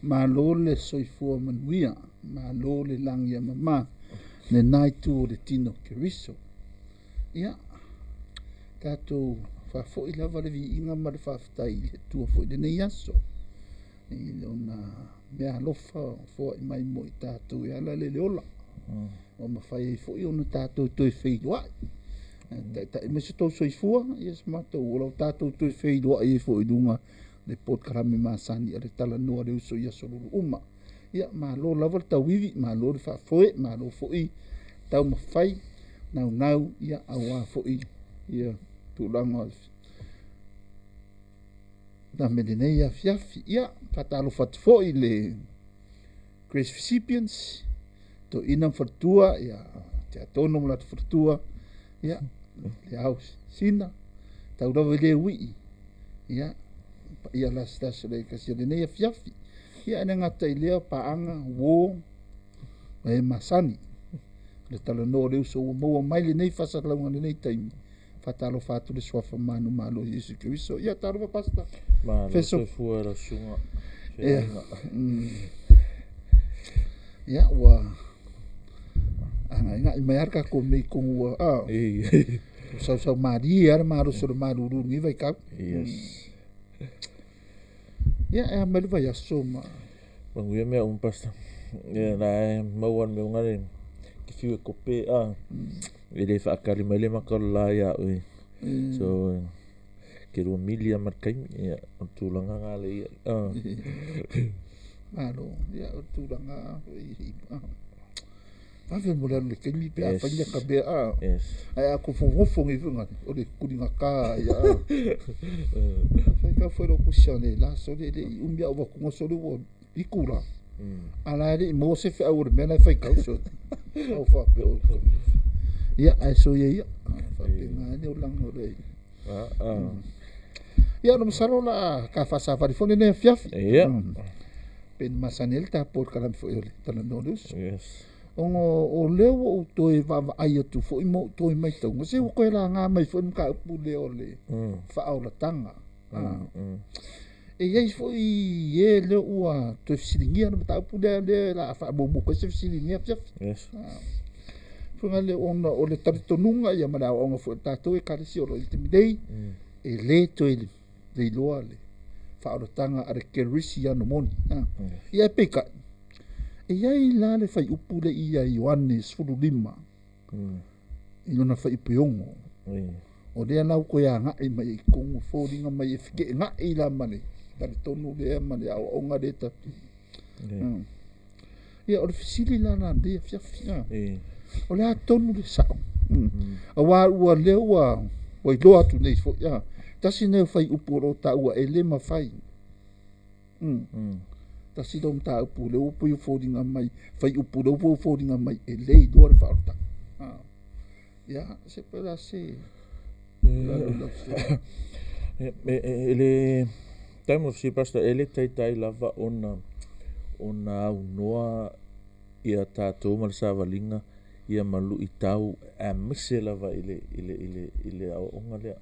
malo le soifua manuia, malo le langia mama, le nai tu le tino keriso. Ia, tātou whafoi lava le vi inga ma le whaftai le tua foi le nei aso. I leona mea lofa fo i mai mo i tātou e ala le leola. O mawhai e foi ona tātou toi wheidoa. Tai me se tau soifua, yes mātou, o lau tātou toi wheidoa e foi dunga le pot karame masani a le Talanoa le Uso ia soruru uma. Ia malo lava le tau vivi, malo le whafoe, malo foi tau mawhai, nau ia awa foi. Ia tūlanga na menenei a fiafi. Ia patalo fatfoi le Grace Recipients, to inam fatua, ia te atonom la fatua, ia le au sina, tau rawa le wii, ia las le kasi le nei a fiafi. Ia ena ngata i lea paanga wo e masani. Le Talanoa le Uso o maua mai le nei fasalaunga le nei taimi. Fatalo fatu le swafa manu malo Yesu Kiriso. Ia taruwa pasta. Efeso fuera sunga. Ia wa anga mai arka ko me ko wa sa mari ar maru sur maru ni vai ka. Yes. Ia e melu vai asoma. Manguia me pasta. Ia na mauan me ngare. Kifiu ko pe ele fa akari mai le makala ia oi. So ke ro milia markai ia tulanga ngale ia. Malo, ia tulanga i. Ave mo le ke mi pe fa ia ka be a. Ai ako fofo ngi funga o le kulinga ka ia. Fa ka foi ro kusiane la so le umbia o ko so le wo ikura. Ala le mo se fa o mena fa ka so. O fa pe o. Ia ai so ia. Fa pe ngani o lang o le. Ia no saro la ka fa sa fa fone ne fiafi. Ia. Pen masanel ta por kalam foi le Talanoa le Uso. Yes. O leo o toi va ai tu foi mo toi mai tau. Se o ko la nga mai foi ka pu leo le. Fa au la tanga. E ia foi e le ua to silingia no ta pu le la fa bo ko se silingia fiafi. Yes. Funga le ona o le taritonunga ia mana o nga foi tatou e karisi o le timidei. E le toi le loa le. Fa o tanga are kerisi ano moni. Ia peka. E iai la le fai upu le ia Ioane 15. Ino fai peongo. O lea lau ko ia ngai mai kongo fōringa mai e whike ngai la mane. Tari tonu lea mane au onga le tatu. Ia o le fisili la na lea fiafi. O lea tonu le sao. A wā ua lea ua wai loa tu nei fo. Tasi neu fai upu ro ta ua e le mawhai. Tasi dom ta upu le upu i fōringa mai. Fai upu le upu fōringa mai e le i doa le whaorta. Ia, se pera se. Ele time of sipasta ele tai lava ona au noa ia tātou ma le savalinga ia malu i tau a mise lava ile au onga lea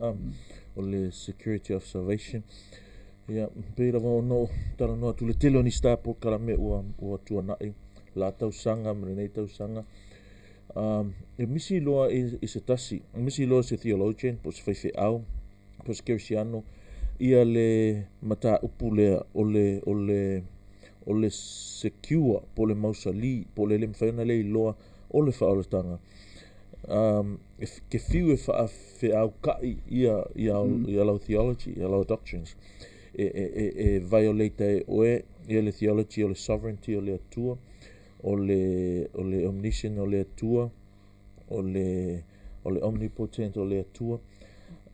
o le security of salvation ia pe lava ono Talanoa tu le telo ni sta po karame ua tuanai la tau sanga ma nei tau sanga e misi loa i se tasi misi loa se theologian po se faife au po se kersiano ia le mata upu lea o le secure po le mausali po le mawhaiona le loa o le whaolatanga ke fiu e whaafe au kai ia lau theology ia lau doctrines e violate oe ia le theology o le sovereignty o le atua o le omniscient o le atua o le omnipotent o le atua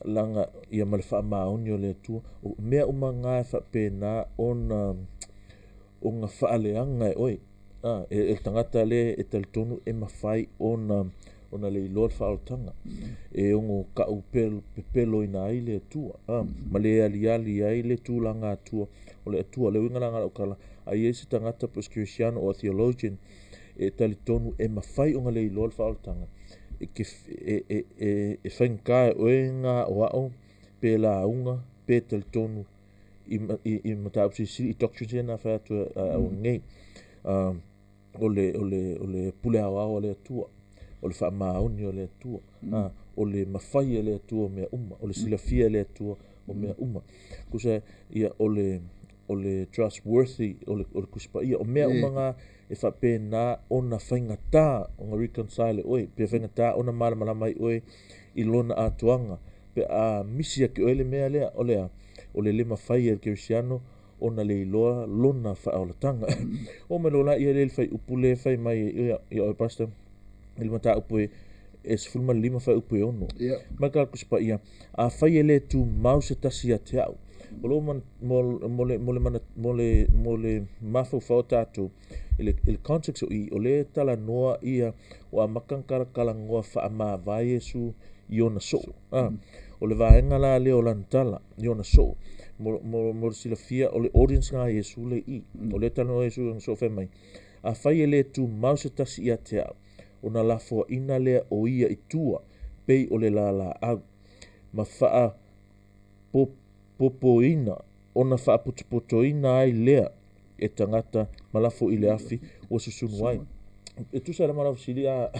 langa ia ma le whaamaoni o le atua o mea umanga e whapena o ngā whaaleanga e oe e tangata le e talitonu e mawhai ona le iloa whaotanga e ongo ka pelo ina ai le atua ma le ali ai le tūlanga atua o le atua le wingalanga o kala ai ese tangata Presbyterian o theologian e talitonu e mawhai onga le iloa whaotanga e whainka e oe ngā o ao pe la unga pe talitonu i matau si doctrine na fa tu o ngai ole pule au le tua ole fa mauni ole tua ole mafai le tua me ole silafia le tua o me kusa ia ole trustworthy ole kuspa ia o me nga e fa pena ona fainga ta o reconcile oi pe fainga ta ona mala mai oi i lona atuanga pe a misia ke ole me le ole le mafai el cristiano ona le loa lona fa ola tanga o me lola ia le fai upule fai mai ia o pastor il mata upu es fulma lima fai upu ono maka kuspa ia a fai ele tu mause tasia te au Olo mole mafo fautatu il context o le talanoa ia o a makankala ngoa fa ma va Yesu iona so o le vaenga la le o lantala iona so mo silafia o le audience nga Yesu le o le talanoa Yesu so fe mai a fai ele tu mause tasi ia te au ona la fo ina le o ia itua pei o le la au ma faa popoina ona fa putoina ai lea e tangata malafo i le afi o susunu ai e tu sara mara sili a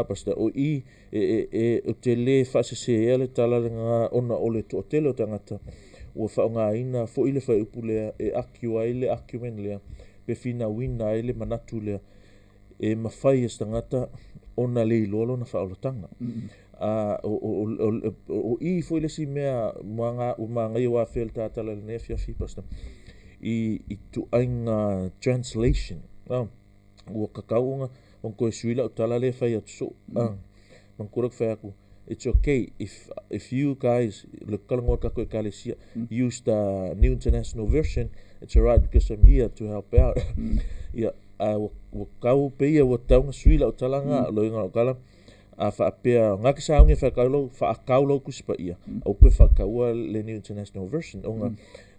pasta o o te le fa se ele tala nga ona ole to tele o tangata o fa nga ina fo ile fa upule e akiu ai le akiumen lea pe fina wina ai le manatu lea e mafai tangata ona le lolo na fa o tanga o foi le si mea manga i wa fel ta tala le fia fi pasta i tu ainga translation o kakaunga on ko suila o tala le fa ya so man kurok fa aku it's okay if you guys le kalangor ka ko kalesia use the New International Version it's alright because I'm here to help out o kau pe ia o taunga suila o talanga lo inga o kala a fa pea ngaki saunge fa kaulo kuspa ia o ko fa kaua le New International Version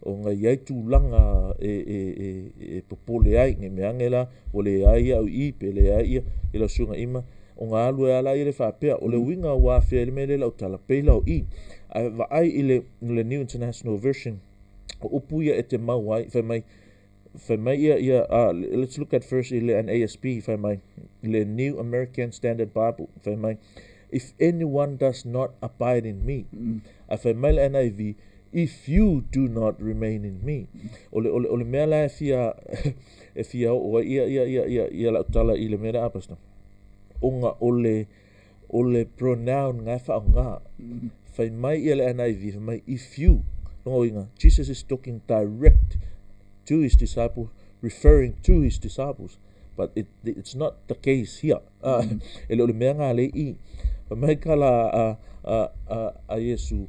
onga ia tu langa e popole ai nge meangela o le ai au I pe le ai I la sunga ima onga alu ala ile fa pea o le winga wa fe le mele la tala pe la I va ai ile le New International Version o upuia e te mau ai fa mai ia let's look at first ile an ASB fa mai le New American Standard Bible fa mai if anyone does not abide in me fa mai le NIV if you do not remain in me ole mela fia o ia la tala ile mera apasta onga ole pronoun nga fa nga fa mai ile NIV fa mai if you no Jesus is talking direct to his disciples, referring to his disciples, but it's not the case here. Ele menga le I, kala a Yesu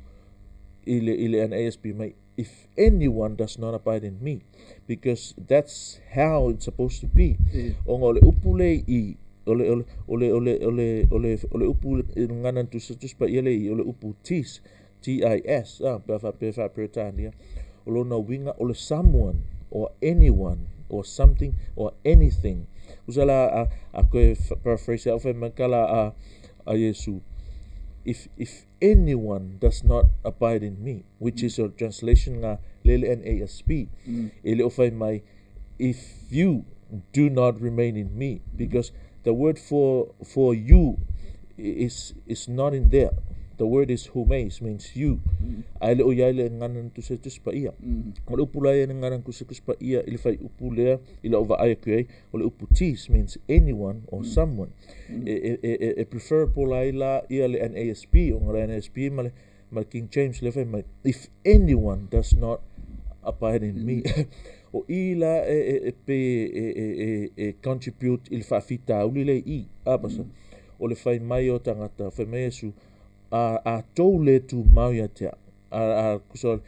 ile an ASB mai. If anyone does not abide in me, because that's how it's supposed to be. Ole upule I, ole upule nganan tu pa ile ole upu tis TIS pa Britania. Ole na winga ole someone or anyone or something or anything. Usala a paraphrase of makala a Yesu. If anyone does not abide in me, which is a translation nga lele NASB, ele ofay mai if you do not remain in me, because the word for you is not in there. The word is humes, means you. Aile o yaile nganan tu se tus pa ia. Ole upulaya nganan ku se tus pa ia ili fai upulea ila ova ayakue. Ole uputis means anyone or someone. E preferable la ia le NASB o ngara NASB mal King James le fai if anyone does not abide in me. O ila contribute il fa fita ulile I abasa. Ole fai mai o tangata fai mai Yesu a tole tu mauia te kusol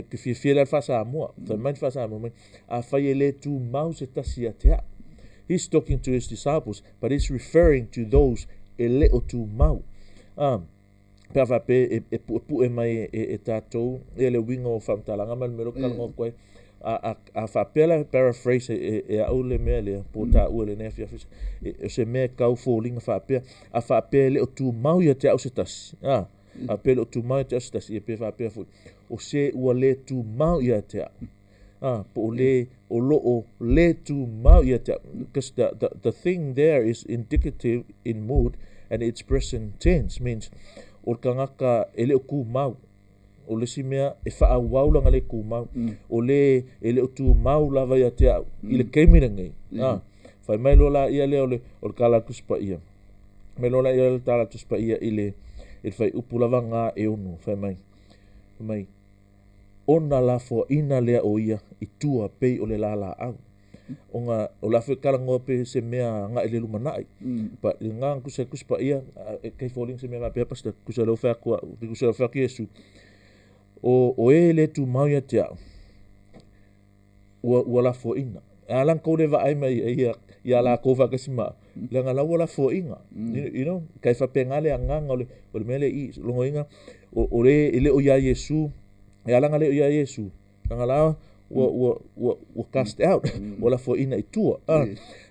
ke fiela fa sa mo fa man fa sa mo a faiele tu mau se tasia te he's talking to his disciples but he's referring to those ele o tu mau pa va pe pu mai tato ele wingo fam talanga mal mero kal ngo koi a fa pela paraphrase a ole mele pota ole nefia se me kau falling fa pe le o tu mau ia te au se tas a pelo tu mau te astas ia pe fa pe fu o se ua le tu mau ia te po le o lo o le tu mau ia te because the thing there is indicative in mood and its present tense means o kangaka ele o ku mau o le si mea e wha au wau langa le ku mau o le ele o tu mau lava ia te au i le keimina ngai whai mai lola ia leo le o le kala kuspa ia mai lola ia le tala kuspa ia i le whai upu lava ngā e onu whai mai ona la fo ina lea o ia i tua pei o le lala au o la fe kala ngoa pe se mea ngā ele lumanai pa i ngā kuspa ia kei fōling se mea ma pe pasta kusa leo whea ki Yesu o le tu mau ia te au ua la fo ina alang kou le va ai mai ia la kou whakasi maa le ngā lau la fo inga you know kai whapengale a nganga o le mele i longo inga o le ele o ia Yesu e alanga le o ia Yesu ngā lau wa cast out wala fo ina i tua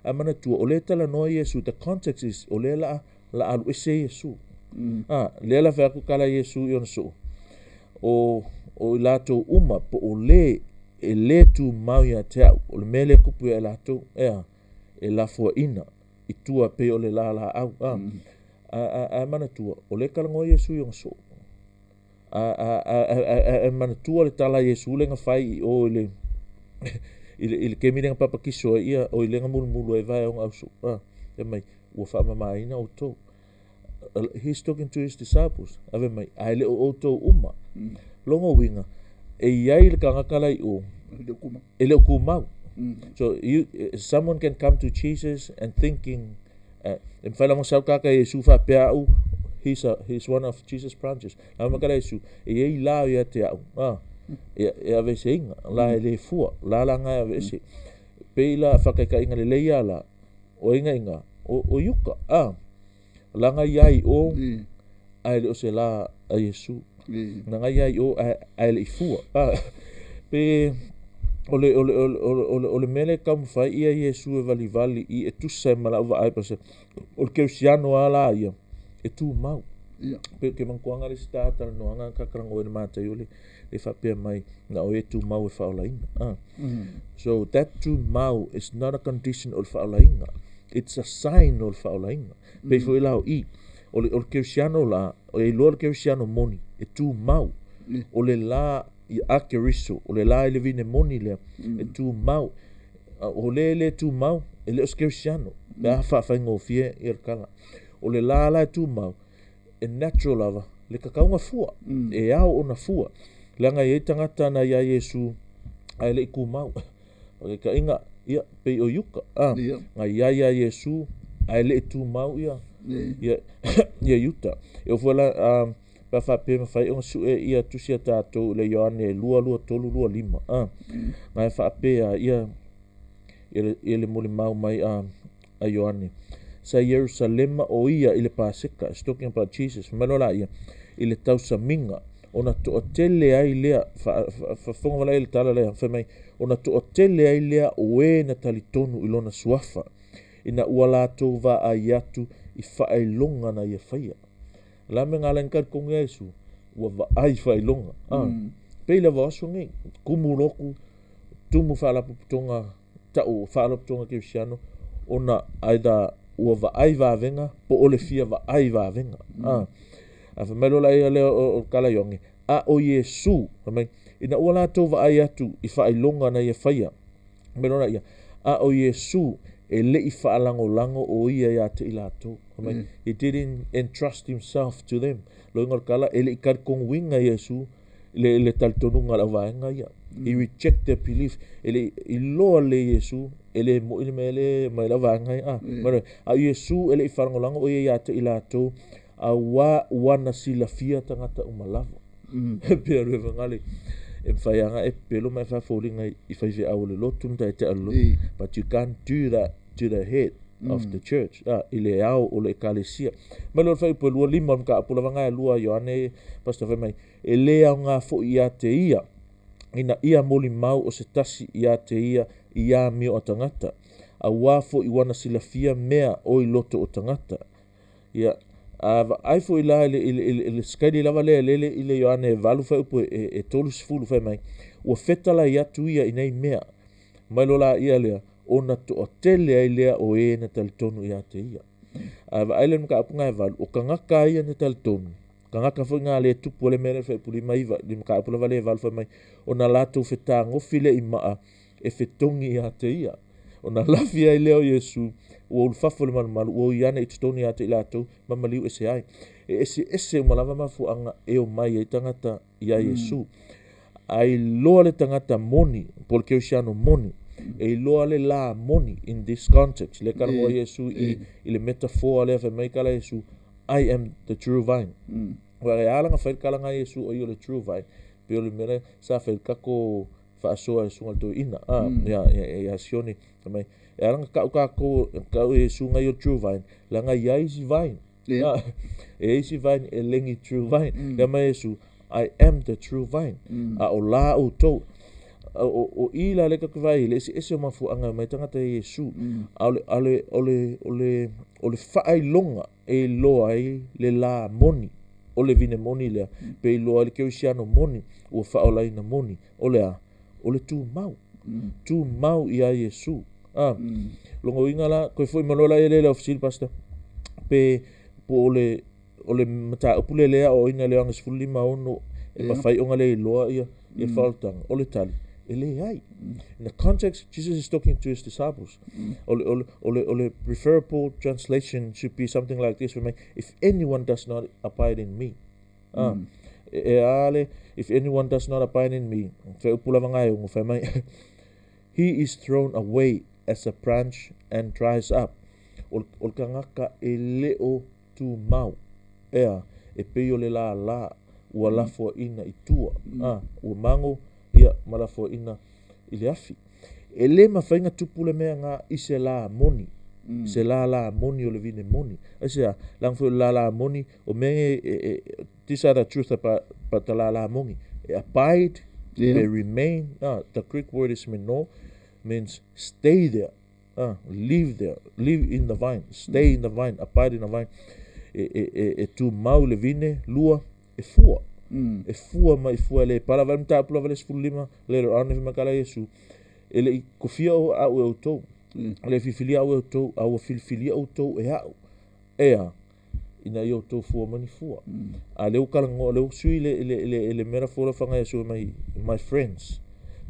mana tua o le talanoa Yesu the context is o le la alu ese Yesu le la whaku kala Yesu i ona so o lato uma po o le e le tu mau ia te au o le mele kupu e lato e la fo ina i tua pe o le la au mana tua o le kalangoa Yesu i ona so mana tua le tala Yesu le nga whai o ile kemi lenga papakiso ia o ile nga mulumulu e vai o ngā usu e mai ua whaamamaina o tō he's talking to his disciples ave mai aile o tō uma longo winga e iai le kangakalai o ele o kumau so someone can come to Jesus and thinking and whailango sau kaka Yesu wha pea au he's one of Jesus' branches na makala Yesu e iei lao ia te au e ave se inga la ele fua la ngai ave se peila whakaika inga le leia la o inga o yuka langa iai o aile o se la a Yesu na ngai iai o aile i fua pe ole mele kam fai ia Yesu e vali i e tusa mala va ai pase o le keusiano ala ia e tu mau pe ke mankuanga le stata no anga kakrango e mata yole le fa pe mai na o e tu mau e fa olaina so that tu mau is not a condition of fa olaina it's a sign of fa olaina pe fo ila o le keusiano la o e lo keusiano moni e tu mau o le la i akeriso o le la le vine moni le e tu mau o le tu mau e le keusiano da fa ngofie e kala o le la tu mau e natural lava le kakaunga fua e au ona fua langa e tangata na ia Yesu ai le ku mau o ka inga ia pe o yuka nga ia Yesu ai le tu mau ia yuta e vola pa fa pe fai on su e ia tu sia tato le Ioane lua tolu lima nga fa pe ia ele mole mau mai a Ioane sa Jerusalem o ia ile pasika talking about Jesus manola ia ile tausa minga ona to otele ai lea fa fonga wala ile tala lea fa mai ona to otele ai lea o na talitonu ilona suafa ina wala to va ayatu i fa ai longa na ia faia la me ngala nkar kong Yesu wa va ai fa ai longa pe le va songi kumuloku tumu fa la putonga ta o fa la putonga Cristiano ona aida ua vaai vavenga po ole fia vaai vavenga a fa melo la ia le o kala yongi a o Yesu mai ina ua la to vaai atu i fa ilonga na ia faia melo la ia a o Yesu e le i fa lango o ia ia te ilato mai he didn't entrust himself to them lo ngor kala ele ikar kong winga Yesu le tal tonunga la vaenga ia he rejected belief ele ilo le Yesu ele mo ile mele mai la vaenga mara a Yesu ele farangolango o ia te ilato a wana sila fia tangata umalava pe re vangale e faianga e pelo mai fa folinga I fa ve au le lotum ta te allo but you can't do that to the head of the church ile au o le kalesia malo fai po lua lima ka po langa lua Ioane pastor fa mai ele au nga fo ia te ia ina ia moli mau o se tasi ia te ia mi o tangata a wa fo I wana sila fia mea o I loto o tangata ia ai fo ila ile skadi lava le ile Ioane valu fa upo e tolu sifulu fa mai ua fetala ia tu ia inei mea mai lola ia lea ona to otele ai lea o e na talitonu ia te ia ai le mka apunga e valu o kangaka ia na talitonu kangaka fo ngā le tupu le mele fa puli mai va di mka apula vale valu fa mai ona lato feta ngofile i maa e fetongi ia te ia ona lafi ai leo Yesu ua ulfafo le malumalu ua Ioane i tutonu ia te ila tau mamaliu ese ai ese umalava mafuanga e o mai e tangata ia Yesu ai loa le tangata moni pol ke usiano moni e loa le la moni in this context le kala mo Yesu i le metaphor le fa mai kala Yesu I am the true vine wa re ala nga fa kala nga Yesu o le true vine pe o le mele sa fa kako fa so sunga to ina ya sioni mai e ala ka Yesu nga yo true vine la nga ya is vine e is vine e lengi true vine le mai Yesu I am the true vine o la o to o ila le ka vai le ese mafu anga mai tangata Yesu ole fai longa e loa ai le la moni ole vine moni le pe loa le ke usiano moni o fa ola ina moni ole tu mau ia Yesu longo ingala ko foi malola ele le ofsil pastor pe po ole mata opule le o ina le ang sfuli maono e mafai onga le loa ia e faltang ole tali ele ai in the context Jesus is talking to his disciples ole preferable translation should be something like this for me if anyone does not abide in me if anyone does not abide in me fe upula vangai ngo fe mai he is thrown away as a branch and dries up ol kangaka eleo tu mau e pe ole la ua lafo ina itua ua mango ia malafo ina ile afi ele mafainga tupule mea nga ise la moni se la moni o le vine moni ase lang fo la moni o me these are the truth about the la moni abide they remain the Greek word is meno means stay there live in the vine stay in the vine abide in the vine tu mau le vine lua e fua mai fua le para vai mta pula vale sfulima le ane fi makala Yesu ele kofia o au to le fifilia o to au filfilia o to ina yo to fua mani fua a le ukala ngo le sui le metaphor fanga Yesu my friends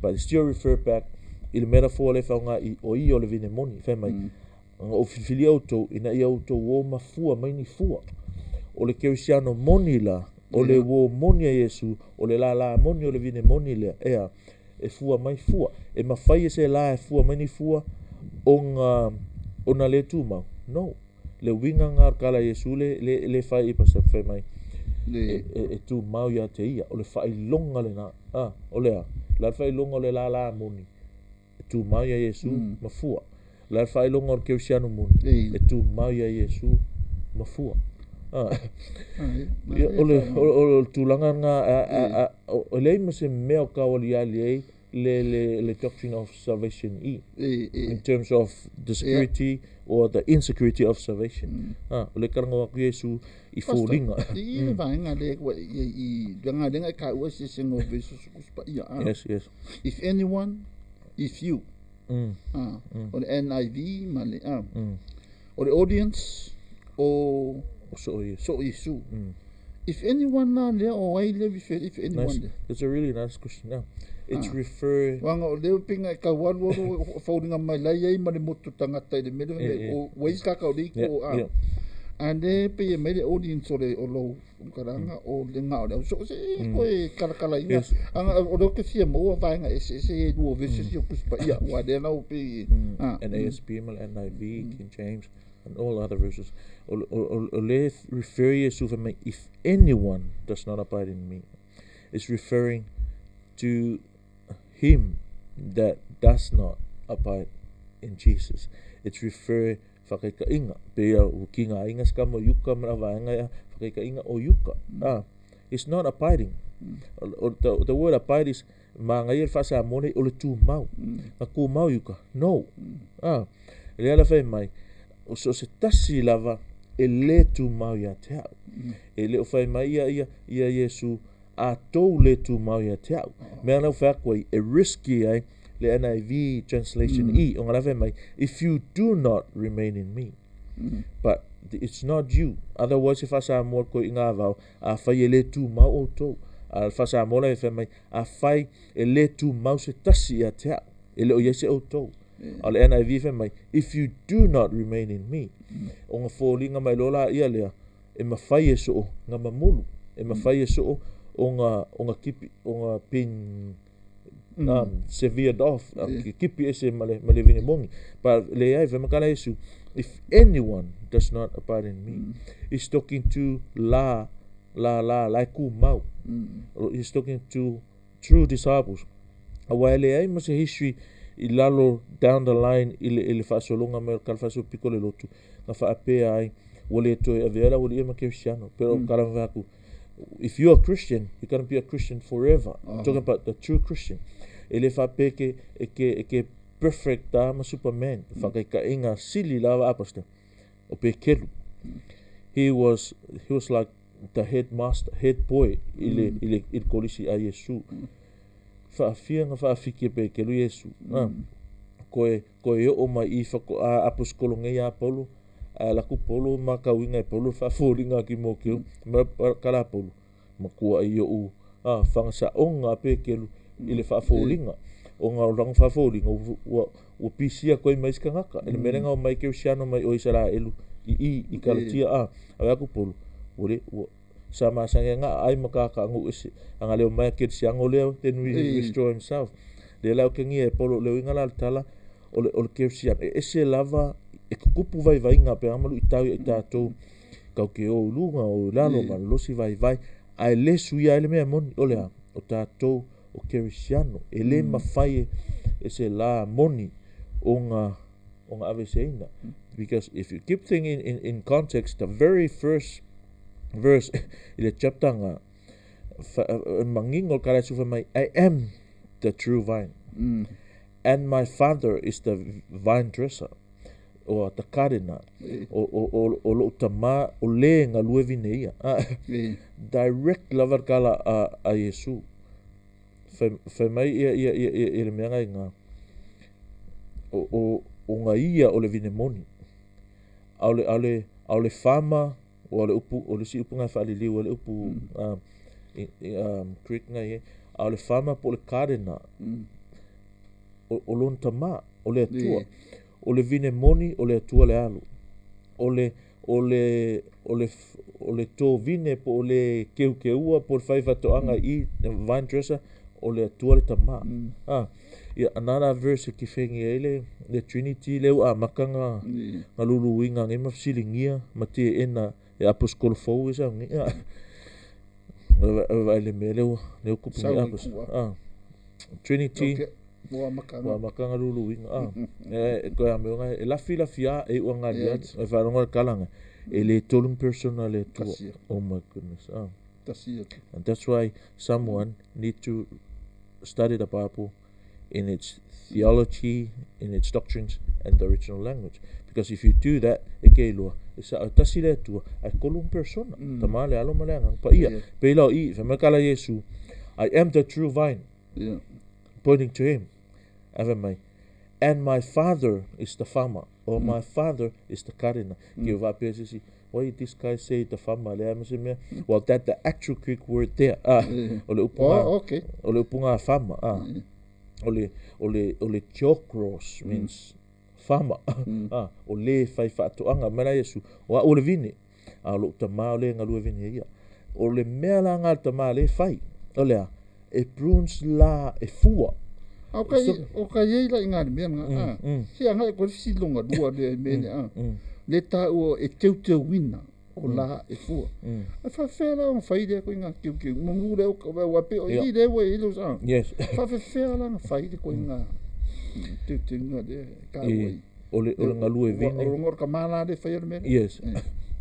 but still refer back il metaphor le fanga o le vine moni fa mai o filfilia o to ina yo to o mafua mai ni fua o le keusiano moni la ole wo moni a Yesu ole la moni ole vine moni le e fua mai fua e mafai se la e fua mai ni fua ona le tuma no le winga ngar kala Yesu le fai pasa fai mai e tu mau ya te ia ole fai longa le na ole la fai longa ole la moni e tu mau ya Yesu mafua la fai longa o keusiano moni e tu mau ya Yesu mafua ole tulanga nga ole mse meo ka oli ali le doctrine of salvation in terms of the security or the insecurity of salvation ole karanga ku Yesu I folinga I vainga le I danga denga ka o se sengo beso kuspa yes if you or NIV male or the audience or so Yesu if anyone there or why live if anyone nice. That's a really nice question now it's refer wanga le pinga ka wan wo folding my lai ma le motu tangata le mele o wais ka ka ri ko and pe me le audience o lo karanga o le nga o so se ko kala inga o do ke sia mo va nga se do versus yo kuspa ia wa de na pe and ASP and NIV King James and all other verses ole refer Yesu if anyone does not abide in me is referring to him that does not abide in Jesus it's refer fakeka inga pe o kinga inga skamo yuka mava inga fakeka inga o yuka it's not abiding the word abide is mangayer fasa mone ole tu mau ku mau yuka no le ala fe mai o so se tasi lava e le tu mau ia te au. E le o whai mai ia Iesu a tau le tu mau ia te au. Mea nau whakoi e risky ai le NIV translation i o ngarawe mai, if you do not remain in me. But it's not you. Otherwise, if I more ko inga vau, a whai e le tu mau o tau. A whasa mola e whai mai, a whai e le tu mau se tasi ia te au. E le o iese o tau. A le NIV whai mai, if you do not remain in me. O ngā fōlinga mai lola ia lea, e mawhai e so ngā mamulu. E mawhai e so o ngā kipi, o ngā pin severed off. Kipi e se male vini mongi. But le ai, whai makala Yesu, if anyone does not abide in me, he's talking to la ku mau. He's talking to true disciples. Awa ele ai ma se history I lalo down the line ile whaasolonga me kalwhaso piko le lotu. Nga whaapea ai wale toe avera wale ia ma Cristiano. Pero karamwaku, if you're a Christian, you're going to be a Christian forever. Talking about the true Christian. Ele whaapea ke perfect ma Superman. Whakaika inga sili lawa apasta. O pe kelu. He was like the head boy ile kolisi a Yesu. Whaafia nga whaafiki pe kelu Yesu. Koe o mai I whako a apuskolonge a Paulo. A laku Paulo ma kauinga e Paulo whaaforinga ki mō keu. Ma kala Paulo. Ma kua I o whangasa o ngā pe kelu ile whaaforinga. O ngā rang whaaforinga o pisia koe maiska ngaka. Ele merenga o mai keu siano mai o Isara elu. I kalatia a aku Paulo. Ore sama sanga nga ai makaka ngu isi anga leo mai ke siango leo then we restore himself le lao ke ngie Paulo leo ingala tala o ke sian ese lava e kupu vai nga pe amalu itau I tatou kau ke o lunga o lalo ma losi vai ai le suia ele mea moni o lea o tatou o kerisiano ele mafai ese la moni o nga aveseina because if you keep thing in context, the very first verse ile chapter nga mangingol kala sufa mai I am the true vine and my father is the vine dresser o ta karena o lo tama o le nga lue vineia direct lover kala a Yesu fe mai ia me nga o nga ia o le vinemoni au le fama o le upu o le si upu nga whaalili o le upu creek nga ye au le fama po le karena o lon tama o le atua o le vine moni o le atua le alu o le tō vine po o le keu po le whaifatoanga I vine dresser o le atua le tama another verse ki whengi ele le Trinity leo makanga nga lulu inga nge mafsilingia mate ena e aposkolo fau isa ngi ele me leo kupu ni apos Trinity wa makanga lulu inga koe ame nga e lafi e uanga liat e wharonga kalanga e le tolum persona le tua oh my goodness and that's why someone need to study the Bible in its theology, in its doctrines, and the original language. Because if you do that, tasi le tua, ai kolum persona, tamale alo malengang, pa ia, peilao I, whamakala Yesu, I am the true vine, pointing to him, and my father is the farmer, or my father is the karena. Why did this guy say the farmer? Well, that's the actual Greek word there. O le upunga farmer. O le chokros means farmer. O le fai whaatoanga mera Yesu. O le vine. O le tama o le ngalua vine ia. O le mea la ngal tama le fai. O lea. E prunes la e fua. O ka yei la inga mea nga. Si anga e kore silonga dua le mene. Le ta o e teu wina. O la e fua. A whawhera o whaide ko inga kiu. Mungure o ka wape o I rewa I lo sa. Yes. Whawhera la whaide ko inga teu inga de ka wai. O le ngalue vine. O ngor ka mana de whaia mene. Yes.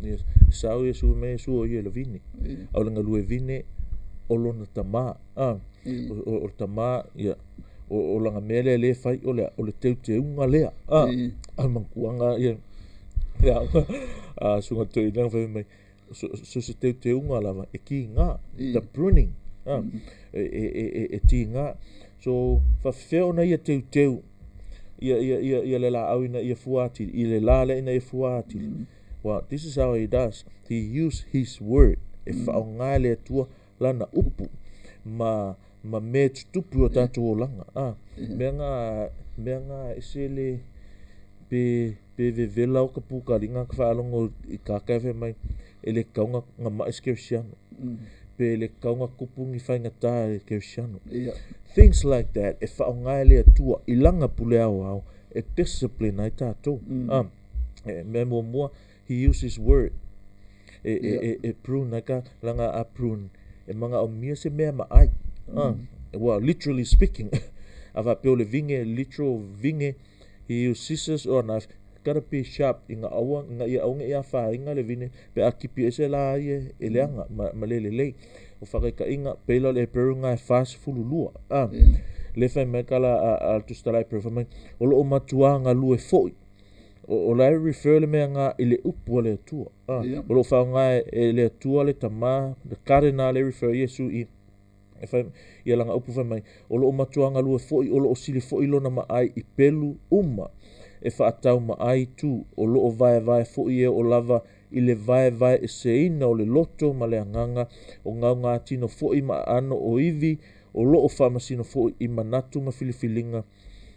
Yes. Sao Yesu me su o ye le vine. O le ngalue vine o lona tama. O tama ia. O langa mele le fai o le teu unga lea. Al mankuanga ia. Sunga to i lang mai so se te unga lava e ki nga the pruning e ti nga so fa feo na ia te ia le la au ina ia fuati i le la le ina ia fuati well this is how he does he use his word e fa nga le tua lana upu ma me tupu o tatu o langa meanga isele pe vela o ka puka ringa ka whaalongo i kakawe mai ele kaunga nga mais kersiano pe ele kaunga kupungi whainga tā e kersiano things like that e whaonga ele atua i langa pule au e discipline ai tātou mea mua he uses word e prune naka langa a prune e manga o mia se mea maai well literally speaking ava pe ole vinge literal vinge he uses scissors or knife gotta be sharp inga awa nga ia aunga ia fa inga le vine pe akipi ese la ie eleanga ma le o whakaika inga peila le perunga e fast fululua le fai me kala al tustalai performing o lo matuanga lue foi o la refer le mea nga ile upu le tua o lo whaonga e le tua le tama le karena le refer Yesu i e fai ia langa upu fai mai o lo matuanga lue foi o lo sili foi lona maai i pelu e whaatau maai tu o lo vai foi o lava i le vai e seina o le loto ma le anganga o ngā tino foi ma ano o ivi o lo whamasino foi i manatu ma filifilinga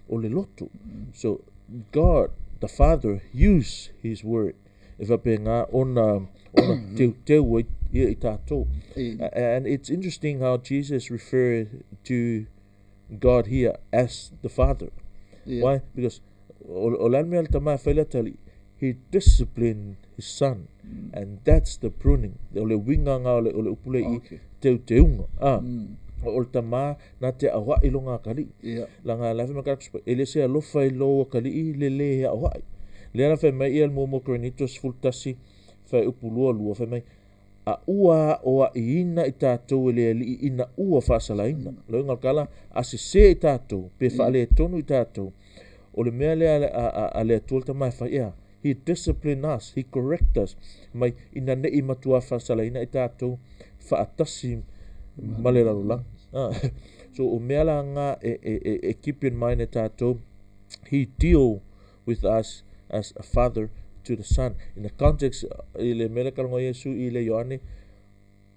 o le loto so God the Father use his word e whape ngā ona teu ia i tātou and it's interesting how Jesus referred to God here as the Father why because o lalme al tamai whaila tali he disciplined his son and that's the pruning o le winga ngā o le upule i teunga o le tama na te awa i longa kali langa lafi makakuspa ele se alofa i loa kali i le awa le ana whai mai i al momo kronitos fultasi whai upulua lua whai mai a ua o a ina i tātou ele ali ina ua whasalaina lo ingal kala a se i tātou pe whaale tonu i tātou o le mea le a le atua tamai whai he discipline us, he correct us mai ina nei matua whasalaina i tātou whaatasi malera lang so o mea la ngā e keep in mind e tātou he deal with us as a father to the son in the context i le mea karongo Yesu i le Ioane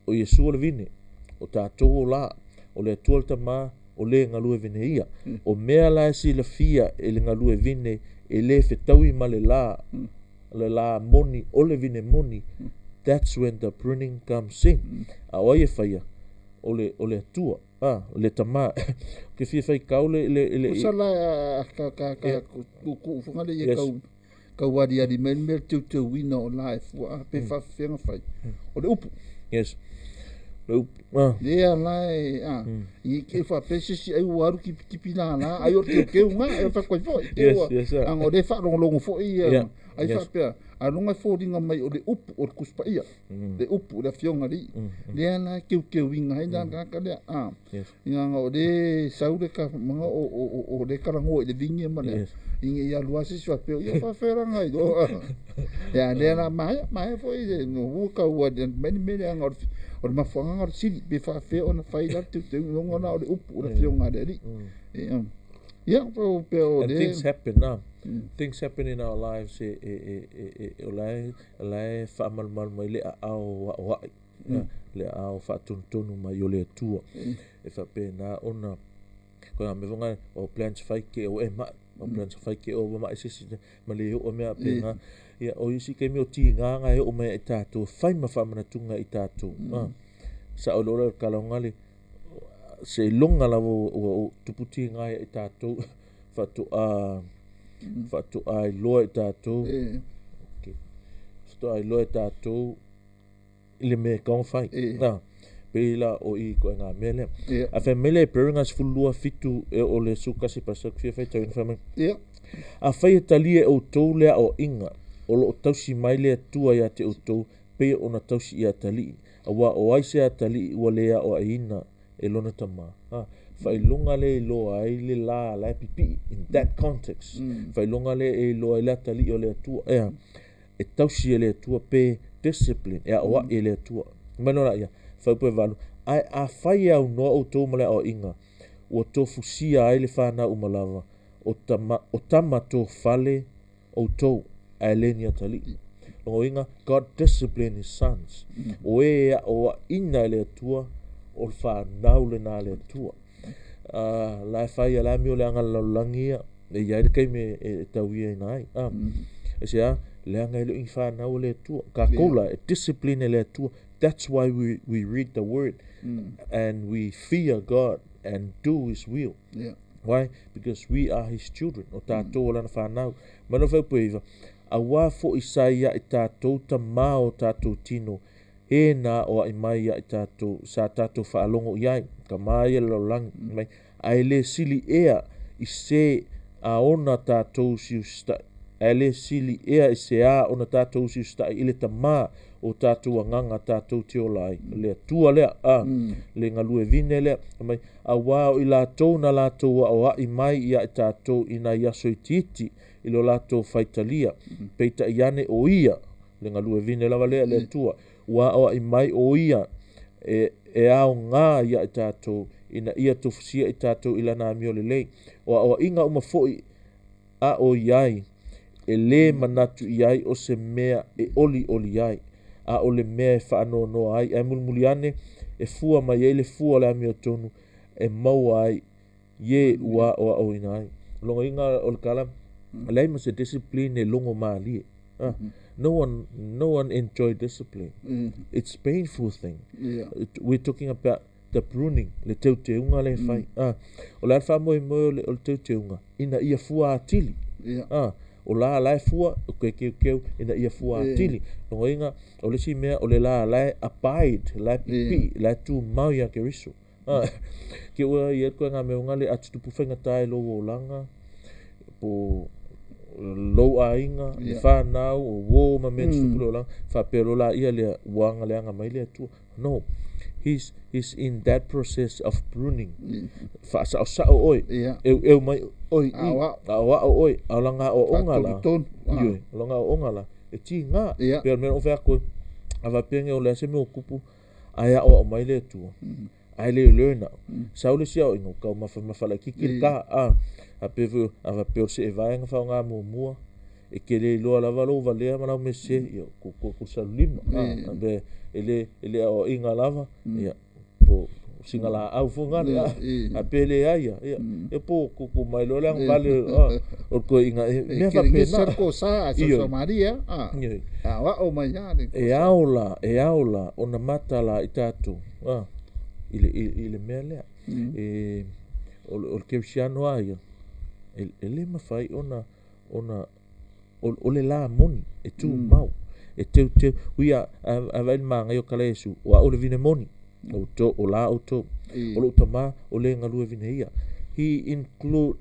o Yesu o le vine o tātou o la o le atua tama o le ngalue vine ia o mea la si la fia e le ngalue vine e le fetaui ma le la moni o le vine moni that's when the pruning comes in a oie whaia o le atua le tama ke fia whai kau le usala ka funga le ia kau wadi adi mer te wina o life pe whawhenga whai o le upu yes lea lai i ke fa pesisi ai waru ki pina la ai o te unga e fa koi foi ang o de fa longo foi ai fa pe a longa fo dinga mai o le upu o kuspa ia le upu le fionga li lea na ke winga ai dan ka le nga o de saude ka manga o de karango le vinge ma le inge ia luasi swa pe ia fa fera ngai do ya le na mai foi no ka wa meni ang o ma fonga o sili be fa fe ona fai la tu longo na o le upu le fionga le li and things happen now things happen in our lives olai fa mal mai le au le au fa tuntunu mai o le tua e fa pe na ona ko me vonga o plans fai ke o o plans fai ke o ma isi ma le o me pe nga ia o isi ke me o ti nga o me e tatu fai ma fa mana tunga i tatu sa o lo kalonga le se longa la o tuputi nga i tatu fatu ai lo i tatu fatu ai lo i tatu ile me kong fai na pela o i ko nga mele a family peringas fulua fitu o le suka si pasak fia fai tau family a fai talie o tole o inga o lo tausi mai le tua ya te o to pe ona tausi ia tali wa o ai se tali o le o aina e lona tama fai longa le lo ai le la pipi in that context fai longa le e lo ai la tali o le tua e tausi e le atua pe discipline e awa e le atua manora ia whaupu e walu ai a whai au noa o tō male o inga o tofu sia ai le whana umalawa o tama tō whale o tō ai lenia tali o inga God discipline his sons o e o ina le atua o whanau le nā le atua lai whai a lai mio le anga laulangia e iai kai me e tauia ina ai e se a le anga ilo in whanau le atua ka kola e discipline le atua. That's why we read the word and we fear God and do his will. Why? Because we are his children. O tātou lana whanau. Mana whau puiva. A wā fo isaia i tātou ta mā o tātou tino. E nā o ai mai i tātou sa tātou whaalongo iai. Ka mai e laulangi. Ai le sili ea i se a ona tātou siu stai. Ai le sili ea i se a ona tātou siu stai. I le ta mā o tātou anganga tātou te olai. Le tua lea, le ngalue vine lea. Mai, a wao i lātou na lātou o ai mai ia i tātou ina iaso i titi i lo lātou faitalia. Peita iane o ia, le ngalue vine lava lea le tua. Wao i mai o ia e ao ngā ia i tātou ina ia tofusia i tātou ilana amio le lei. O inga umafoi a o iai e le manatu iai o se mea e oli iai. A o le mea e whaano no ai, e mulmuliane e fua mai e le fua le amio tonu, e mau ai, ye ua o ina ai. Longa inga o le kala, lei ma se discipline e longo maa lie. No one enjoy discipline. It's a painful thing. We're talking about the pruning, le teu te unga le fai. O le alfa moe moe le teu te unga, ina ia fua atili. O la lai fua o keu ina ia fua atili no inga o le si mea o le la lai abide lai pipi lai tu mau ia ke riso ke ua ia ko nga me ngale atu tu fenga tai lo o langa po lo ainga le fa nau o wo ma me tu lo langa fa pero la ia le wanga le anga mai le tu no he's in that process of pruning fa sa oi eu mai oi awa oi alanga o ongala yo alanga o ongala e ti nga pero me o fa ko ava penge o le se me okupu aya o mai le tu ai le learner saule sia o ingo ka ma fa la kiki ka a pevu ava pe se vai nga fa nga mo e ke le lo la valo valea mana me se yo ko sa lima be ele o inga lava ya po singala au funga a pele aya e po ko mai lo lang vale o ko inga me fa pena ko sa so maria wa o mai ya e aula ona matala itatu ile mele o cristiano aya ele ma fai ona o le la moni e tu mau e te uia a vai manga yo kala Yesu wa o le vine moni o to o la o to o lo tama o le ngalu vine ia he include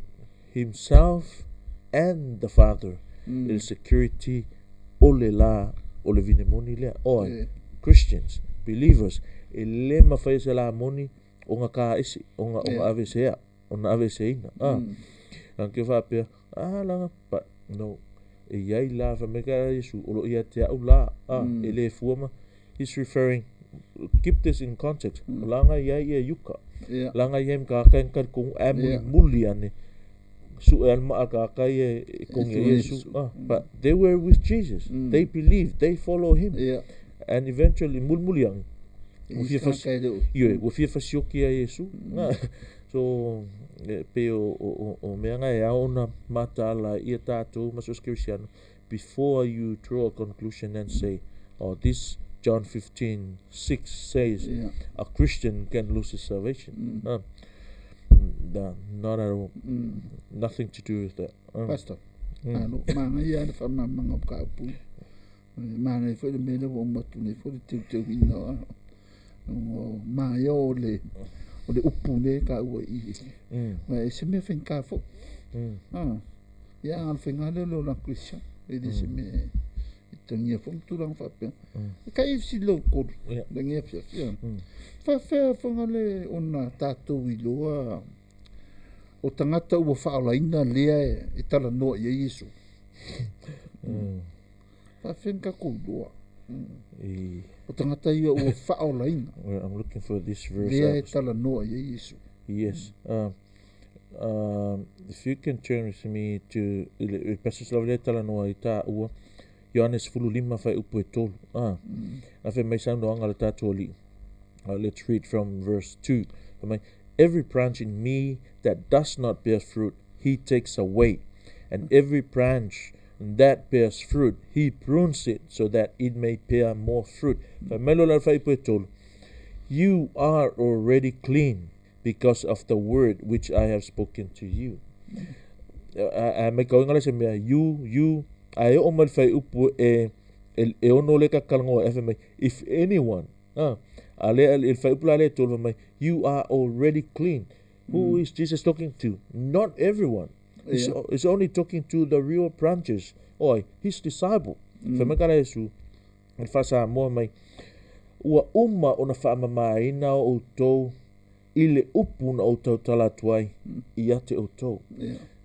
himself and the father in security o le la o le vine moni le Christians believers e le ma fai se la moni o nga ka isi o nga avesea o na aveseina anke fa pe langa but no e iai la fa mega Yesu o lo ia te au la ele fuama he's referring keep this in context langa iai e yuka langa iai ka kan kung muli ane su elma ka e kung Yesu but they were with Jesus they believed they follow him and eventually mulmuliang wafia fasioki a Yesu so pe o meanga e aona matala ia tātou masos Cristiano before you draw a conclusion and say this John 15:6 says a Christian can lose his salvation not at all nothing to do with that pastor manga ia fa manga ka pu manga foi le mele o matu ne foi te wino ma yo le o le upune ka ua i ma se me fen ka fo ya al fen ale lo la Christian e se me tangia fo tu lang fa pe ka i si lo ko da ngia fa fa ngale ona tatu i loa o tangata ua fa ala ina lea e Talanoa le Uso Whawhenka kūrua. O I'm tangata ia ua whaolainga. looking for this verse. Lea e talanoa ia Yesu. Yes. If you can turn with me to Pastor Slavle Talanoa i tā ua Ioanes 5 whai upu e tolu. A whi mai sauno anga le tātua li. Let's read from verse 2. Every branch in me that does not bear fruit, he takes away. And every branch that bears fruit, he prunes it so that it may bear more fruit. You are already clean because of the word which I have spoken to you. If anyone, you are already clean. Who is Jesus talking to? Not everyone. He's only talking to the real branches. His disciple. Ua ona whaamamaina o tau ile upu na o tau talatuai I ate o tau.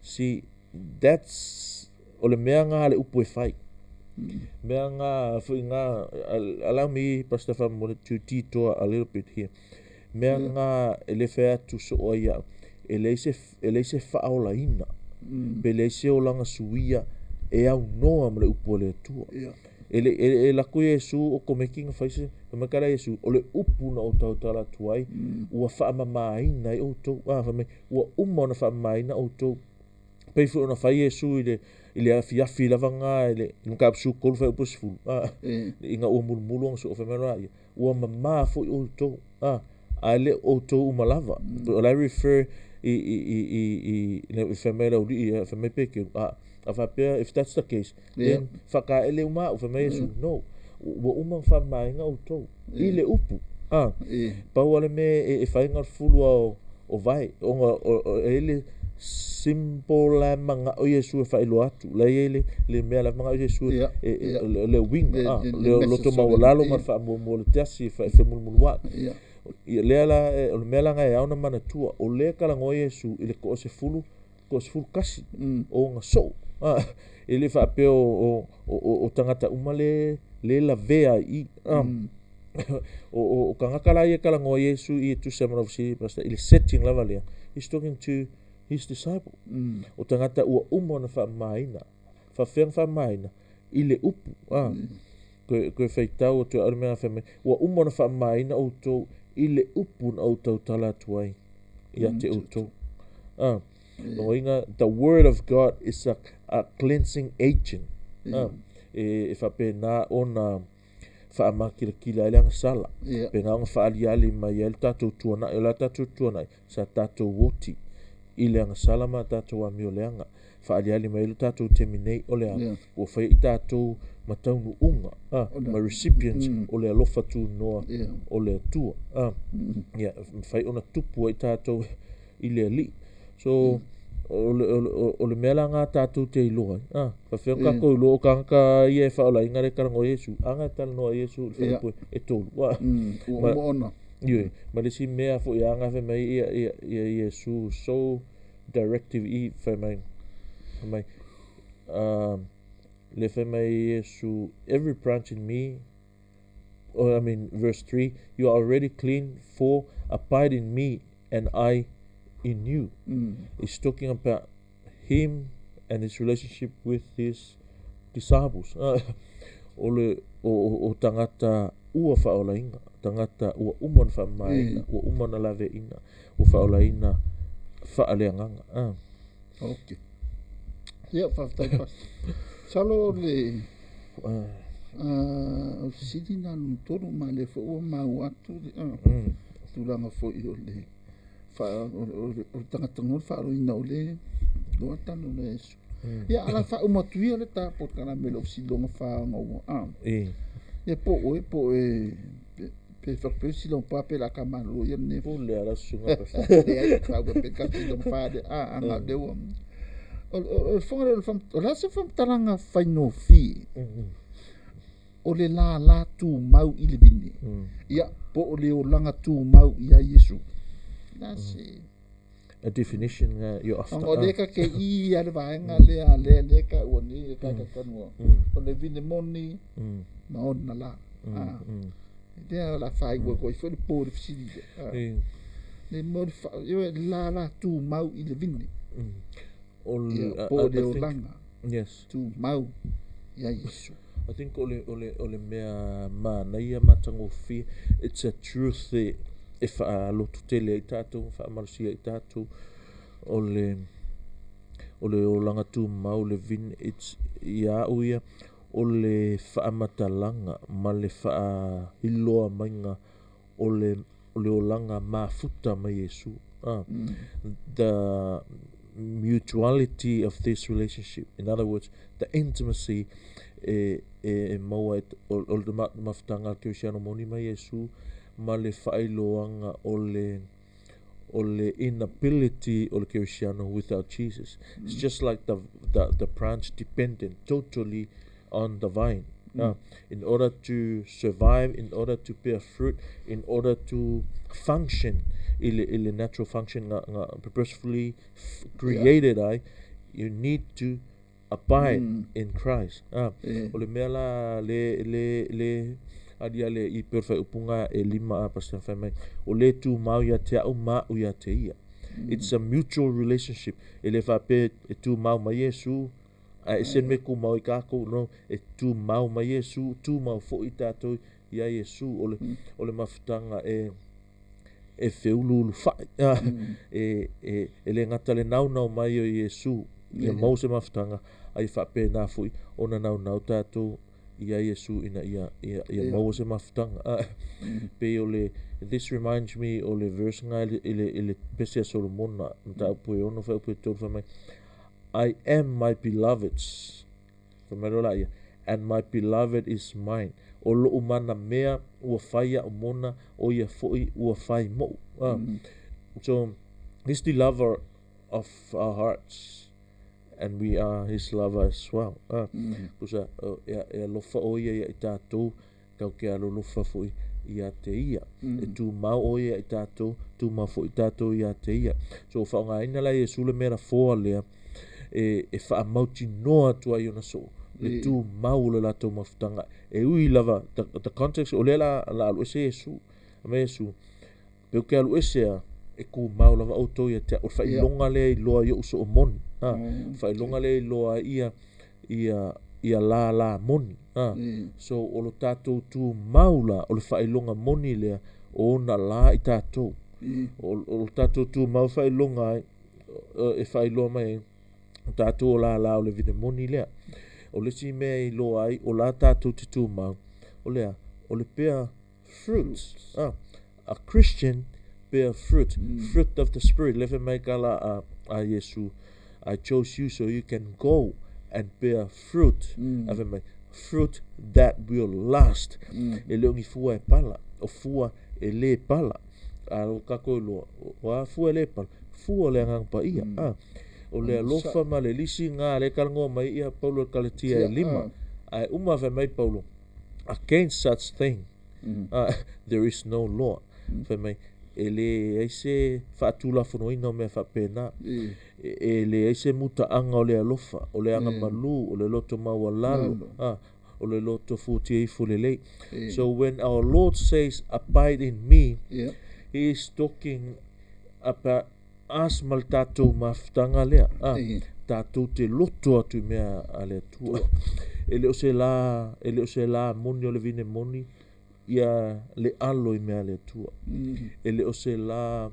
See, that's ole mea ngā le upu e whai. Mea ngā, allow me, Pastor Famone, to detour a little bit here. Mea ngā ele whea tu so o ia, ele se whaola ina. Pe le se o langa suia e au noa ma le upu le atua. Ele lako Yesu o ko making faise makara Yesu o le upu na o tau talatuai ua whaamamaina I o tau ua na whaamamaina o tau pei fu ona whai Yesu ile afi lava ngā ile nkapsu kolu whai upu sifu inga ua mulumulu ang so o whamera ua mamā fu o tau ale o tau umalava I refer I whamera uri whamei peke if that's the case, then whakaele uma o whamei Yesu, no. Ua whamainga o tau. Ile upu. Pau ale me e whainga fulua o vai. Ele simbola manga o Yesu e whailo atu. Lai le mea la manga o Yesu le winga. Le loto mawalalo man wha le teasi e whamulmulua. Lea la o le mea langa e auna mana tua. O le kalango o Yesu ile ko se fulu kasi o ngā sou. Ele whape o tangata umale le la vea I o kangakala I kalango Yesu I tu semana visi pasta ile setting lava lea. He's talking to his disciple. O tangata ua na whamaina. Whawhiang whamaina ile upu. Koe whaitau o tu arumea whamai. Ua na whamaina o tau ile upu na o tau talatuai. Ia te o tau. The word of God is a cleansing agent. If I pay na on whaamakila ele anga sala. Pe ngā whaaliali mai el tātou tuana, el tātou tuana, sa tātou woti. Ile anga sala ma tātou a mio leanga. Whaaliali mai el tātou teminei o lea. O whai I tātou mataunu unga. Ma recipients o lea lofa tu noa o lea tua. Whai ona tupu I tātou I lea li. So, o le mea ngā tātou te iloa. Whawhia kako iloa o kanka I e whaola inga re karango Yesu. Anga Talanoa Yesu e tolu. Ua ona. Ma le si mea fo I anga whe mai I Yesu so directive I whe mai. Le whe mai Yesu, every branch in me, verse 3, you are already clean, for abide in me and I in you. He's talking about him and his relationship with his disciples. O tangata ua whaolainga, tangata ua umana whamaina, ua umana lave ina, ua whaolaina whaaleanganga. Okay. Ia, whaftai pas. Salo le sidi nā luntoro ma le whaua mau atu tūranga fōi o le o tangatangol whaaro ina o le loa tano le Yesu. Ia ala wha umatuia le tāpot kana mele o silonga whaanga ua Ia po e pe whakpeo silonga pāpe la ka malo ia ne Po le ara sunga pasta. Ia whauga pe ka silonga whaade anga lewa. O lase whamtaranga whaino fi o le la tū mau I le bini. Ia po o le o langa tū mau ia Yesu. That's a definition you're after. Ang odeka ke I ale vaenga le leka o ni e kata tanua. O le vine moni ma ona la. Dea la fai ko foi po de fisi. Le mod yo la tu mau i le vine. Po de olanga. Yes. Tu mau ia Yesu. I think ole mea mana ia matango fi. It's a truth if lo tutele i tātou, fa amarusia i tātou, ole olanga tu mau le vin, it's ia uia, ole fa amatalanga, ma le fa hiloa mainga, ole olanga mafuta ma Yesu. The mutuality of this relationship, in other words, the intimacy, maua o le mafutanga ke siano moni ma Yesu, ma le whailoanga o le inability o le Christiano without Jesus. It's just like the branch dependent totally on the vine. In order to survive, in order to bear fruit, in order to function, ile natural function purposefully created, you need to abide in Christ. O le mea la le adia le I perfai upunga e lima a pastor family o le tu mau ia te au mau ia te ia. It's a mutual relationship. E le fape e tu mau ma Yesu e sen me ku mau I kako no e tu mau ma Yesu tu mau fo I tātou ia Yesu o le mafutanga e feululu fai e le ngata le nau mai o Yesu ia mau se mafutanga ai fape na fui ona nau tātou ia Yesu ina ia mau se mafutanga pe ole. This reminds me o le verse nga ile Pesia Solomon na ta pui ono fa pui tolu fa mai I am my beloved's fa mai rola ia and my beloved is mine o lo umana mea ua faia o mona o ia foi ua fai mo. So he's the lover of our hearts and we are his lover as well. Kusa e lofa o ia I tātou kau ke alo lofa foi ia te ia. E tu mau o ia I tātou, tu mau foi tātou ia te ia. So whaonga ina la Yesu le mera foa lea e wha mauti noa tua iona so. Le tu mau le lato mafutanga. E ui lava, the context o le la alu ese Yesu. Ame Yesu. Peo ke alu ese a e ku mau lava auto ia te. O wha ilonga le I loa ia uso o moni. Wha ilonga le I loa ia la moni. So o lo tātou tu maula o le whailonga moni lea o na la I tātou. O lo tātou tu mau whailonga e whailonga mai o tātou o la o le vine moni lea. O le si mea I loa ai o la tātou te tu mau. O lea, o le bear fruits. A Christian bear fruit. Fruit of the Spirit. Lewe mai kala a Yesu. I chose you so you can go and bear fruit. Ave mai. Fruit that will last. E leongi fua e pala. O fua e le pala. A o kako I loa. Wa fua e le pala. Fua le angangpa ia. O le alofa ma le lisi ngā le kalangoa mai ia Paulo Kalatia e 5. Ai uma fe mai Paulo. Against such thing there is no law. Fe mai e le eise whaatula whanoina o mea whapena. E le eise muta anga o le alofa. O le anga malu. O le loto maua lalo. O le loto futi eifu le lei. So when our Lord says abide in me, he is talking about as mal tātou mafutanga lea. Tātou te loto atu mea a le tua. Ele o se la moni o le vine moni ia le alo I mea le tua. Ele o se la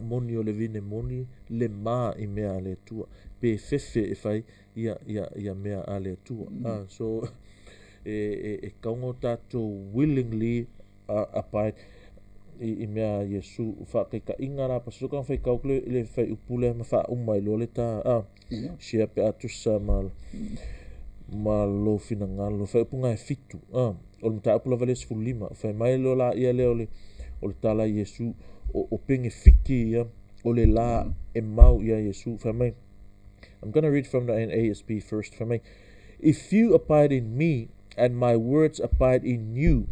moni o le vine moni le ma I mea le tua. Pe fefe e fai ia mea a le tua. So e kaungo tātou willingly abide I mea Yesu wha kei ka ingara pa suka whai kaukle le whai upule ma wha umai lo le tā shea pe atusa ma lo fina ngalo whai upunga e fitu o le mta upula vale 15 whai mai lo la ia le o le tala Yesu o penge fiki ia o le la e mau ia Yesu whai mai. I'm gonna read from the NASB first whai mai. If you abide in me and my words abide in you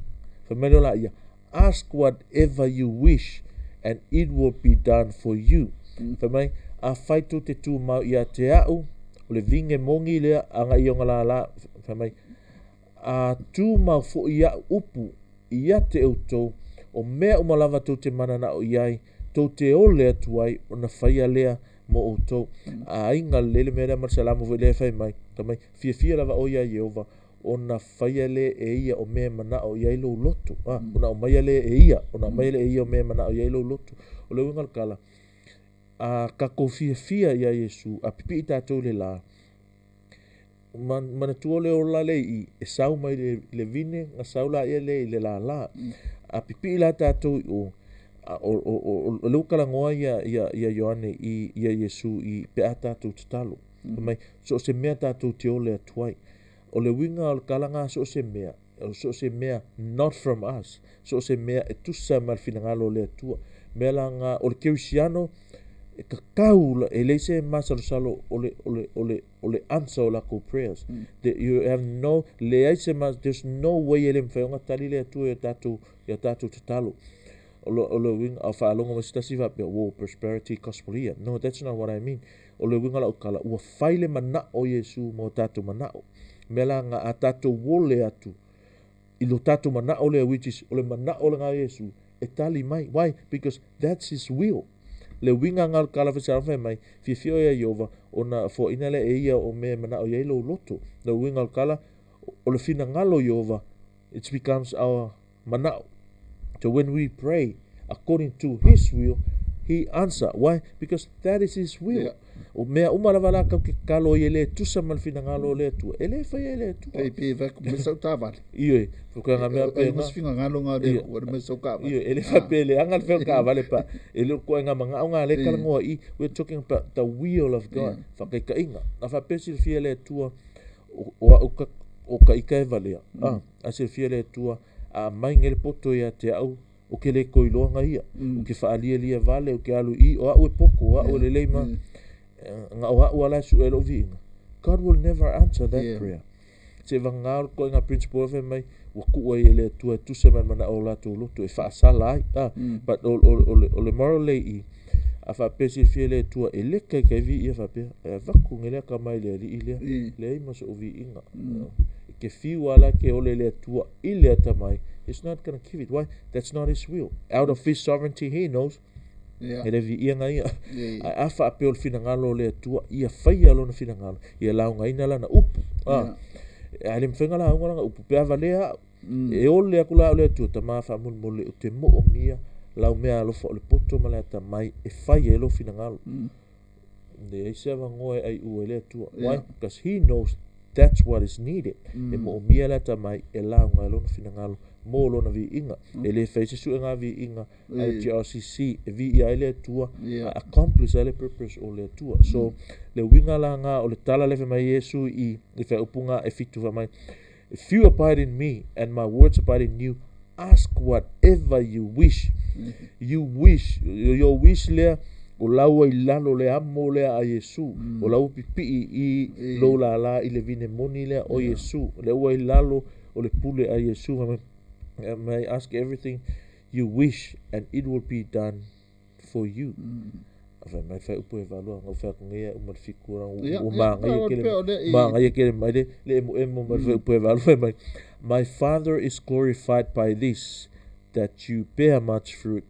whai mai lo la ia ask whatever you wish and it will be done for you. Whamai, a whaitu te tū mau ia te au, o o le vinge mongi lea anga i onga la whamai a tū mau fo ia upu ia te autou o mea umalava tau te mana na o iai tau te ole atuai o na whaia lea mo autou a inga lele mea marsalamu vo lea whai mai tamai fia lava o ia Jehova o na whaia le e ia o mea mana o iai lo loto o na o maia le e ia o na maia le e ia o mea mana o iai lo loto o le wingal kala a kako fia ia Yesu a pipi i tātou le la mana tua le o la le i e sau mai le vine nga sau la ia le i le la a pipi i la tātou i o leu kalangoa ia Ioane ia Yesu i pe a tātou tatalo mai so se mea tātou te ole atuai o le winga o le kalanga so se mea not from us so se mea e tusa mal finangalo le atua mea langa o le kerisiano e kakau e leise masalosalo o le answer o lako prayers you have no le aise mas there's no way ele mwhaionga tali le atua ia tātou tatalo o le winga au whaalonga masitasi vapea prosperity gospel ia no that's not what I mean o le winga la ukala ua whaile mana o Yesu mo tātou mana o mela nga a tātou wole atu i lo tātou mana o le which is o le mana o le ngā Yesu e tali mai why because that's his will le winga ngal kala whesarafa mai fifio ia Jehova o na fo ina le e ia o me mana o iei lo loto le winga kala o le fina ngalo Jehova it becomes our mana so when we pray according to his will he answer why because that is his will o mea umalava la kau ke kalo i ele tusa mal fina ngalo le tu ele fa ele tu pe va ku me sau tavale ie porque nga mea pe mas finga ngalo nga le o me sau ka ie ele fa pele anga fe ka vale pa ele ko nga manga nga le kala ngoa I we're talking about the will of God fa ke ka inga na fa pesi fi ele tu o ka ika vale a se fi ele tu a mai ngel poto ia te au o ke le koiloanga ia o ke faalia lia vale o ke alu I o au e poko o le leima nga o ala su elo vinga God will never answer that prayer se vanga ko nga principle of mai wa ku ele tu se mana o la tu luto e fa sala but o le moral lei a fa pesi fiele tu ele ke vi ia fa pe va ku ngele ka mai le le mas o vinga ke fi wala ke ole le tu ile tamai it's not going to give it why that's not his will out of his sovereignty he knows ele vi ia ngai a fa pe o finangalo le tu ia faia lo na finangalo ia launga ina lana upu ale mfenga la nga upu pe avalea e ole akula le tu tama fa mun mole te mo o mia lau mea lo fo le poto mala ta mai e faia lo finangalo de ise va ngoe ai u ele tu why because he knows that's what is needed e mo mia la ta mai e launga lo na finangalo mo lo na vi inga ele fez su nga vi inga ai GRCC vi ia ele tua accomplish ele purpose o le tua so le winga la nga o le tala le mai Yesu I fe upunga e fitu va mai if you abide in me and my words abide in you ask whatever you wish your wish le o lau ai lalo le amo le a Yesu o lau pipi I lo la I le vine moni le o Yesu le o ai lalo o le pule a Yesu may ask everything you wish and it will be done for you afa mai fa upo e valo nga fa ngia uma fikura o manga ye kele mai le mo mai fa upo e valo mai my father is glorified by this that you bear much fruit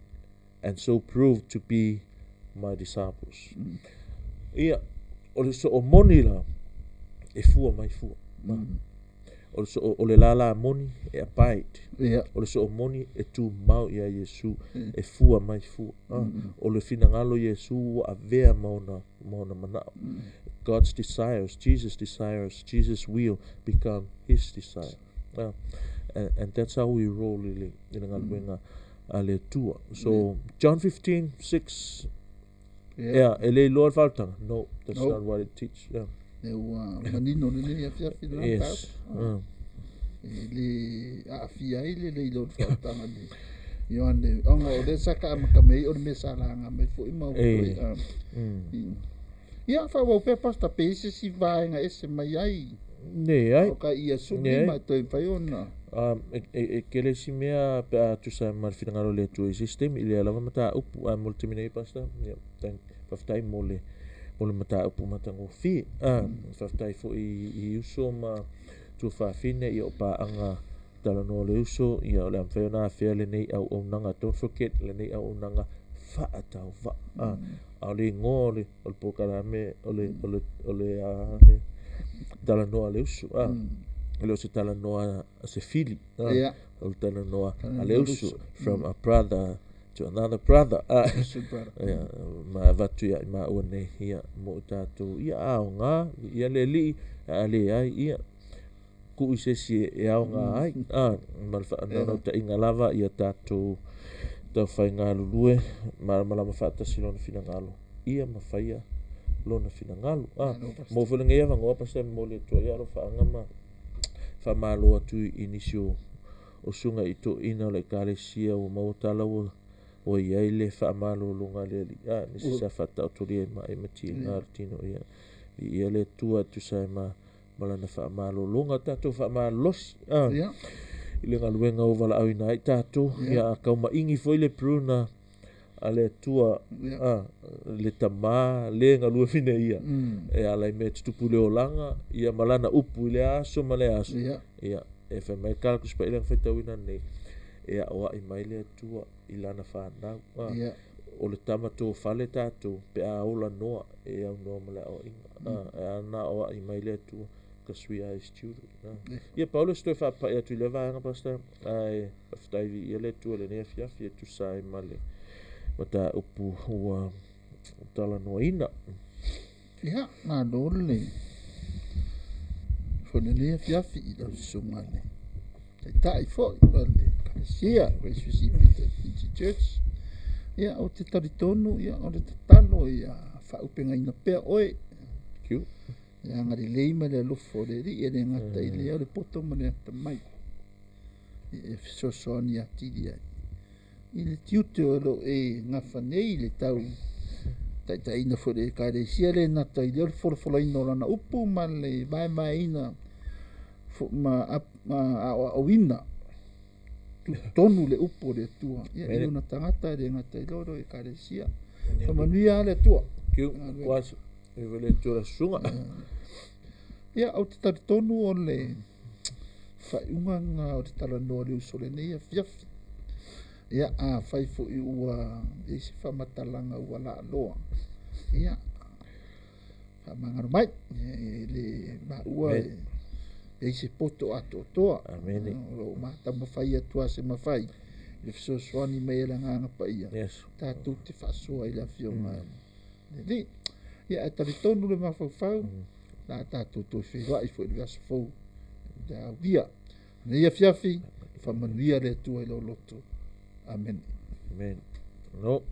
and so prove to be my disciples ia o le so o moni la e fua mai fua o so o le lala moni e apait o le so o moni e tu mau ia Yesu e fua mai fua o le finangalo Yesu a vea mauna mana God's desires Jesus will become his desire and that's how we roll in ngalwenga ale tua so John 15:6 ele Lord faltang no that's not what it teach manino le fia yes le a fia ile le Lord faltang ali Ioane ongo le saka makamei o me salanga me fo I mau ia fa wo pe pasta pese si vai nga ese mai ai ne ai o ka ia sumi ma toi fai ona kele si mea pe tu sa mal finangalo le tu system ile ala mata upu multimine pasta ya thank for time mole o le mataupu matagofi faafetai foʻi i uso ma tuafafine ia o paaga talanoa le uso ia o le amafai ona afea lenei auaunaga don't forget lenei auaunaga faatauvaa ao le igoa o le pokalame o le talanoa le uso le o se talanoa se fili o le talanoa a le uso from a brother to another brother ma vatu ia maua nei ia mo tatou ia aoga ia le alii a le ai ia kuʻi sesi e aoga ai ma le faanaonau taʻiga lava ia tatou taufaiga lulue ma lama faatasi lona finagalo ia mafaia lona finagalo mo felegai avagoa pastor mo le atua ia lo faaga ma faamālo atu i nisi o suga i toʻina o le ekalesia ua maua ua iai le faamālōloga le alii nisi sa faataʻotolia e matiega le tino ia le atua tusae ma lana faamālōloga tatou faamālolosi i le galuega ua valaauina ai tatou ia akaumaʻigi foi le pruna a le atua le tamā le galue fine ia e alai mea tutupu le olaga ia ma lana upu i le aso ma le aso ia e faimai kalakusi paʻi le gafaitauina nei e aʻoaʻi mai le atua i lana fanau o le tama tofale tatou pe a ola noa e aunoa ma le aʻoaʻiga e ana aʻoaʻi mai le atua kasui ai student ia paulo se toe faapapaʻi atu i le vaega pastor ae faafetaivi ia le atua lenei afiafi e tusae ma le mataupu ua talanoaina ia malo le fonelei afiafi i lau susuga le taʻitaʻi foʻi o le kalesia Recipients Church ia o te talitonu ia o le tatalo ia faaupegaina pea oe ia agalelei ma le alofo o le alii e le gata i lea o le poto ma le atamai e fesoasoani atili ai i le tiute o lo e gafa nei le tau taʻitaʻina foʻi le ekalesia le nata i lea o le folofoloina o lana upu ma le vaevaeina ma aʻoaʻoina tonu le upu o le atua ia i lona tagata e le gata i leo lo ekalesia famanuia a le atua le atua lasusuga ia au te talitonu o le faaiʻugaga o le talanoa le uso lenei afiafi ia afai foʻi ua i se faamatalaga ua laaloa ia faamagalo mai le maua e se poto atoatoa o matama fai atua se mafai le fesoasoani mai e lagaga paia tatou te faasoa i le afioga lelei ia e talitonu le mafaufau la tatou toe feiloaʻi foʻi le aso fou le aulia nei afiafi faamanuia le atua i loloto amen no